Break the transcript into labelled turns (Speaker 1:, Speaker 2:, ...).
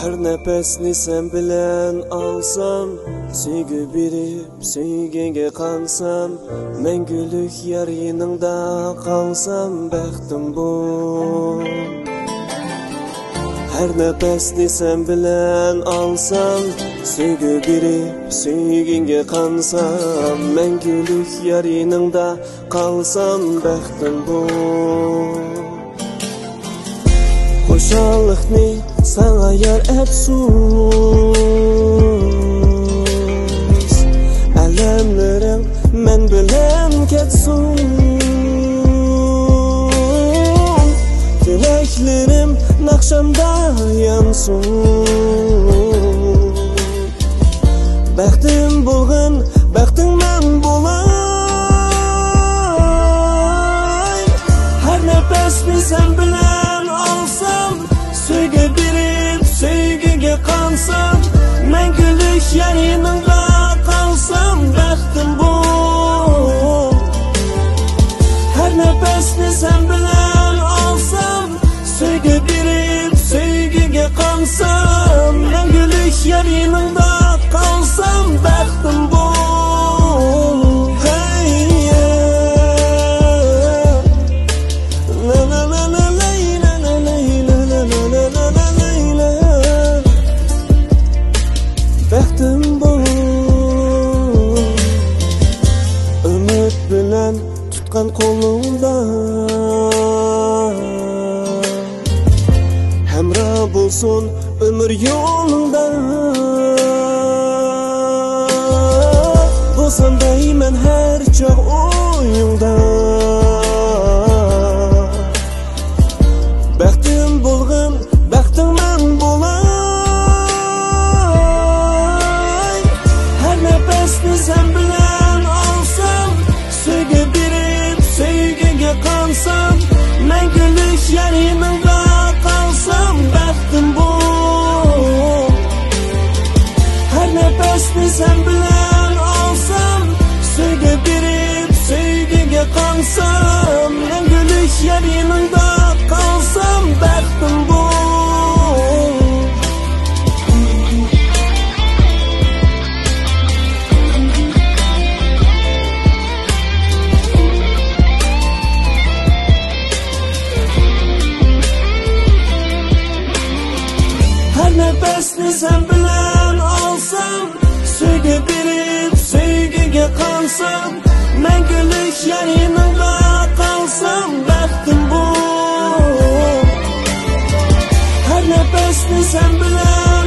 Speaker 1: Her nefesni sen bilen alsam, sevgi berip söygenge qansam, mengülük yar yanında qalsam, baxtim bu. Her nefesni sen bilen alsam, sevgi berip söygenge qansam, mengülük yar yanında qalsam, baxtim bu. Xoşallıqni sana yar efsus, alamlarim men bilen ketsun, tilaklarim naqshamda yansun. Baxtim bo'lg'in, baxting men bo'lay. Har nafasni sen bilan olsam, sevgi berib sevgiga qansam, mengülük yar yanında qalsam, baxtim bu. Her nefesni sen bilan olsam, sevgi berib sevgiga qansam, mengülük yar yanında qalsam, baxtim bu. Baxtim bu. Ümit bilen tutkan kolumda, hemra bulsun ömür yolunda. Bulsan dayman her çağ oyunda. Baxtim bulg'in, baxting men bo'lay. Her nefesni sen bilen alsam, sevgi berib sevgiga qansam, mengülük yar yanında qalsam, baxtim bu. Her nefesni sen bilen alsam, sevgi berib sevgiga qansam, mengülük yar yanında qalsam, baxtim bu. Her nefesni sen bilen alsam, sevgi berib sevgiga qansam, mengülük yar yanında qalsam, baxtim bu. Her nefesni sen bilen